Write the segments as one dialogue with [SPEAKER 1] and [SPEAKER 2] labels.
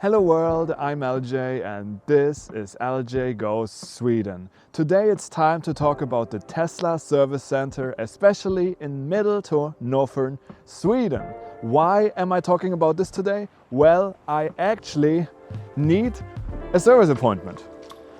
[SPEAKER 1] Hello world, I'm LJ and this is LJ Goes Sweden. Today it's time to talk about the Tesla service center, especially in middle to northern Sweden. Why am I talking about this today? Well, I actually need a service appointment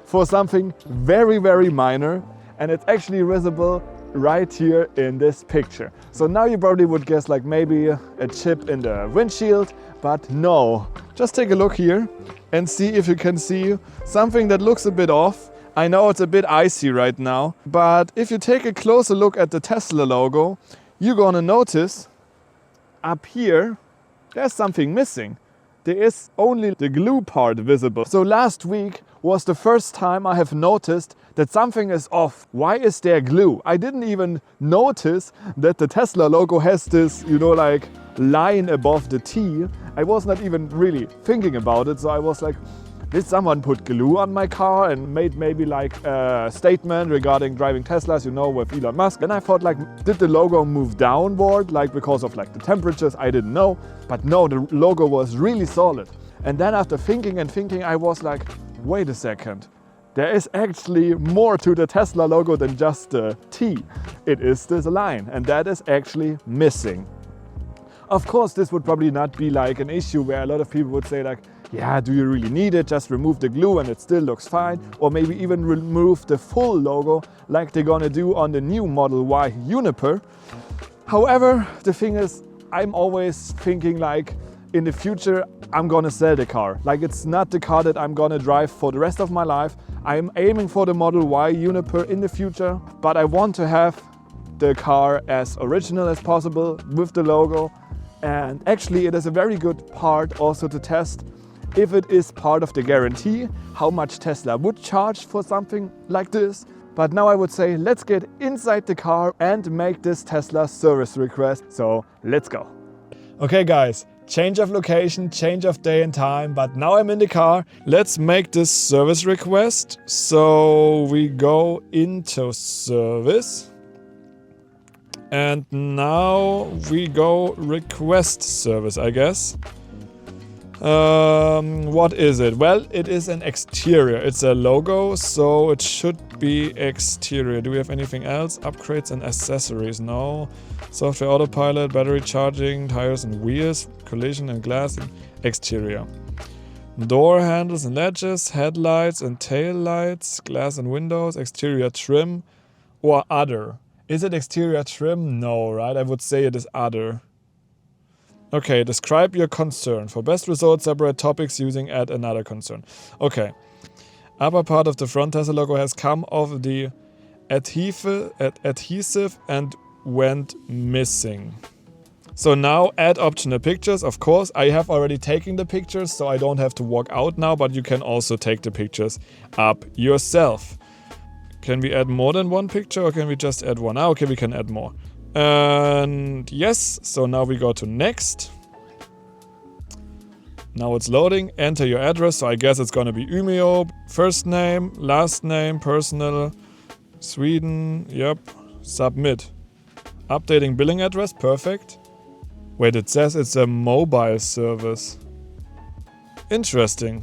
[SPEAKER 1] for something very minor, and it's actually visible right here in this picture. So now you probably would guess like maybe a chip in the windshield, but no. Just take a look here and see if you can see something that looks a bit off. I know it's a bit icy right now, but if you take a closer look at the Tesla logo, you're gonna notice up here there's something missing. There is only the glue part visible. So last week was the first time I have noticed that something is off. Why is there glue? I didn't even notice that the Tesla logo has this, like line above the T. I was not even really thinking about it. So I was like, did someone put glue on my car and made maybe like a statement regarding driving Teslas, with Elon Musk? And I thought like, did the logo move downward, like because of like the temperatures? I didn't know. But no, the logo was really solid. And then after thinking, I was like, wait a second. There is actually more to the Tesla logo than just the T. It is this line, and that is actually missing. Of course, this would probably not be like an issue where a lot of people would say like, yeah, do you really need it? Just remove the glue and it still looks fine. Or maybe even remove the full logo like they're gonna do on the new Model Y Juniper. However, the thing is, I'm always thinking like, in the future, I'm gonna sell the car. Like, it's not the car that I'm gonna drive for the rest of my life. I'm aiming for the Model Y Juniper in the future, but I want to have the car as original as possible with the logo. And actually, it is a very good part also to test if it is part of the guarantee, how much Tesla would charge for something like this. But now I would say, let's get inside the car and make this Tesla service request. So let's go. Okay guys, change of location, change of day and time, but now I'm in the car. Let's make this service request. So we go into service. And now we go request service, I guess. What is it? Well, it is an exterior. It's a logo, so it should be exterior. Do we have anything else? Upgrades and accessories? No. Software autopilot, battery charging, tires and wheels, collision and glass and exterior. Door handles and latches, headlights and tail lights, glass and windows, exterior trim or other. Is it exterior trim? No, right? I would say it is other. Okay, describe your concern. For best results, separate topics using add another concern. Okay. Upper part of the front Tesla logo has come off the adhesive and went missing. So now add optional pictures. Of course, I have already taken the pictures, so I don't have to walk out now, but you can also take the pictures up yourself. Can we add more than one picture or can we just add one? Okay, we can add more. And yes, so now we go to next. Now it's loading. Enter your address. So I guess it's gonna be Umeå. First name, last name, personal, Sweden. Yep. Submit. Updating billing address. Perfect. Wait, it says it's a mobile service. Interesting.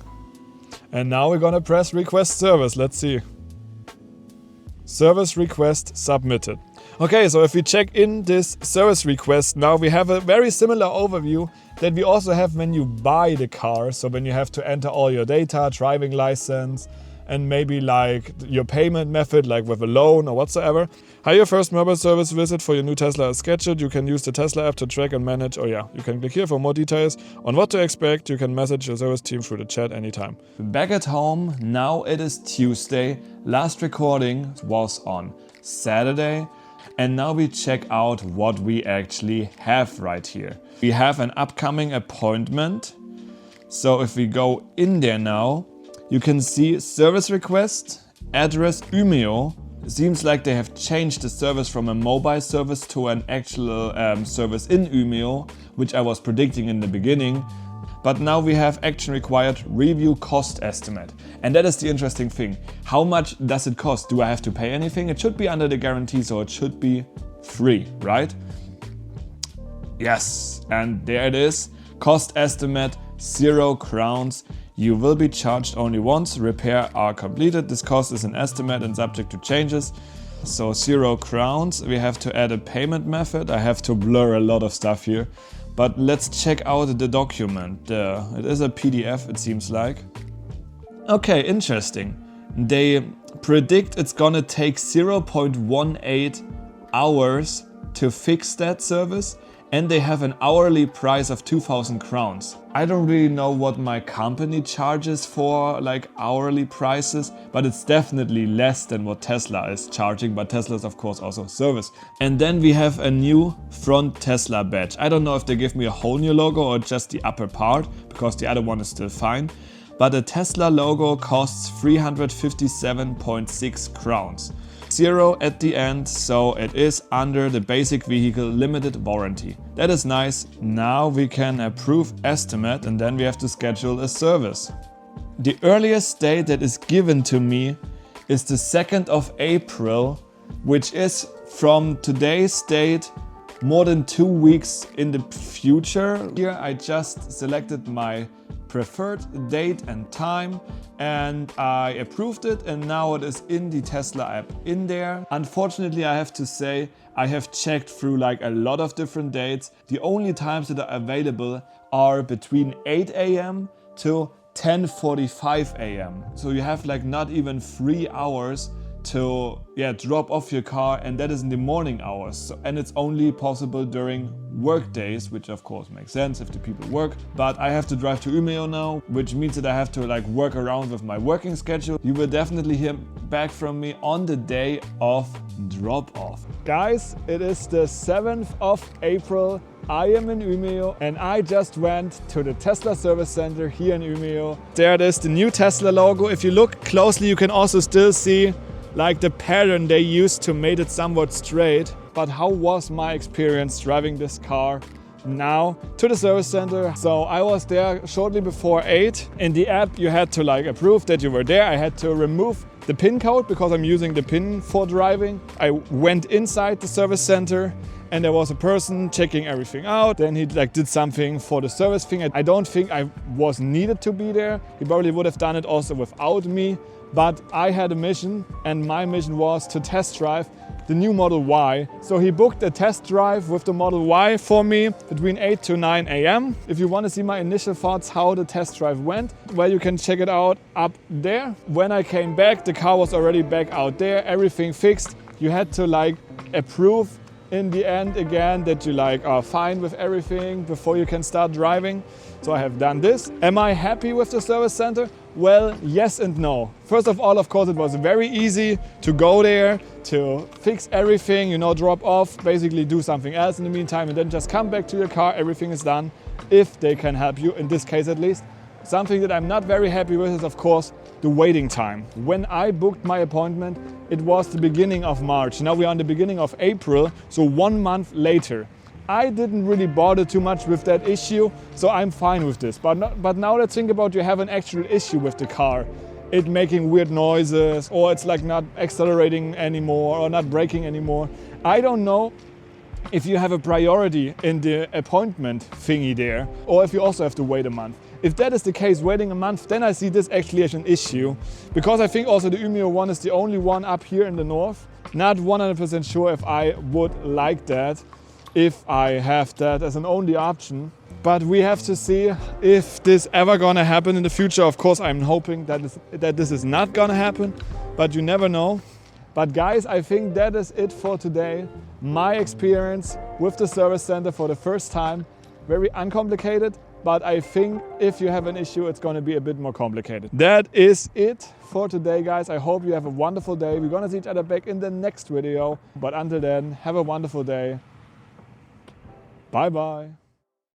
[SPEAKER 1] And now we're gonna press request service. Let's see. Service request submitted. Okay, so if we check in this service request, now we have a very similar overview that we also have when you buy the car. So when you have to enter all your data, driving license, and maybe like your payment method, like with a loan or whatsoever. How your first mobile service visit for your new Tesla is scheduled. You can use the Tesla app to track and manage. Oh yeah, you can click here for more details on what to expect. You can message your service team through the chat anytime. Back at home, now it is Tuesday. Last recording was on Saturday. And now we check out what we actually have right here. We have an upcoming appointment. So if we go in there now, you can see service request, address Umeå. It seems like they have changed the service from a mobile service to an actual service in Umeå, which I was predicting in the beginning. But now we have action required, review cost estimate. And that is the interesting thing. How much does it cost? Do I have to pay anything? It should be under the guarantee, so it should be free, right? Yes, and there it is. Cost estimate 0 crowns. You will be charged only once repair are completed. This cost is an estimate and subject to changes. So 0 crowns. We have to add a payment method. I have to blur a lot of stuff here. But let's check out the document. It is a PDF, it seems like. Okay, interesting. They predict it's gonna take 0.18 hours to fix that service, and they have an hourly price of 2,000 crowns. I don't really know what my company charges for like hourly prices, but it's definitely less than what Tesla is charging, but Tesla is of course also service. And then we have a new front Tesla badge. I don't know if they give me a whole new logo or just the upper part, because the other one is still fine. But a Tesla logo costs 357.6 crowns. 0 at the end, so it is under the basic vehicle limited warranty. That is nice. Now we can approve estimate and then we have to schedule a service. The earliest date that is given to me is the 2nd of April, which is from today's date more than 2 weeks in the future. Here I just selected my preferred date and time and I approved it, and now it is in the Tesla app in there. Unfortunately, I have to say I have checked through like a lot of different dates. The only times that are available are between 8 AM to 10:45 AM. So you have like not even 3 hours to drop off your car, and that is in the morning hours. So, and it's only possible during work days, which of course makes sense if the people work. But I have to drive to Umeå now, which means that I have to like work around with my working schedule. You will definitely hear back from me on the day of drop off. Guys, it is the 7th of April. I am in Umeå and I just went to the Tesla service center here in Umeå. There it is, the new Tesla logo. If you look closely, you can also still see like the pattern they used to make it somewhat straight. But how was my experience driving this car now to the service center? So I was there shortly before 8. In the app you had to like approve that you were there. I had to remove the PIN code because I'm using the PIN for driving. I went inside the service center and there was a person checking everything out. Then he like did something for the service thing. I don't think I was needed to be there. He probably would have done it also without me. But I had a mission, and my mission was to test drive the new Model Y. So he booked a test drive with the Model Y for me between 8 to 9 AM. If you want to see my initial thoughts how the test drive went, well, you can check it out up there. When I came back, the car was already back out there, everything fixed. You had to like approve in the end again that you like are fine with everything before you can start driving. So I have done this. Am I happy with the service center? Well, yes and no. First of all, of course, it was very easy to go there, to fix everything, you know, drop off, basically do something else in the meantime, and then just come back to your car. Everything is done if they can help you, in this case at least. Something that I'm not very happy with is, of course, the waiting time. When I booked my appointment, it was the beginning of March. Now we are in the beginning of April, so 1 month later. I didn't really bother too much with that issue, so I'm fine with this. But now let's think about you have an actual issue with the car. It making weird noises, or it's like not accelerating anymore, or not braking anymore. I don't know if you have a priority in the appointment thingy there, or if you also have to wait a month. If that is the case, waiting a month, then I see this actually as an issue. Because I think also the Umeå one is the only one up here in the north. Not 100% sure if I would like that, if I have that as an only option. But we have to see if this ever gonna happen in the future. Of course, I'm hoping that this is not gonna happen, but you never know. But guys, I think that is it for today. My experience with the service center for the first time. Very uncomplicated, but I think if you have an issue, it's gonna be a bit more complicated. That is it for today, guys. I hope you have a wonderful day. We're gonna see each other back in the next video. But until then, have a wonderful day. Bye bye.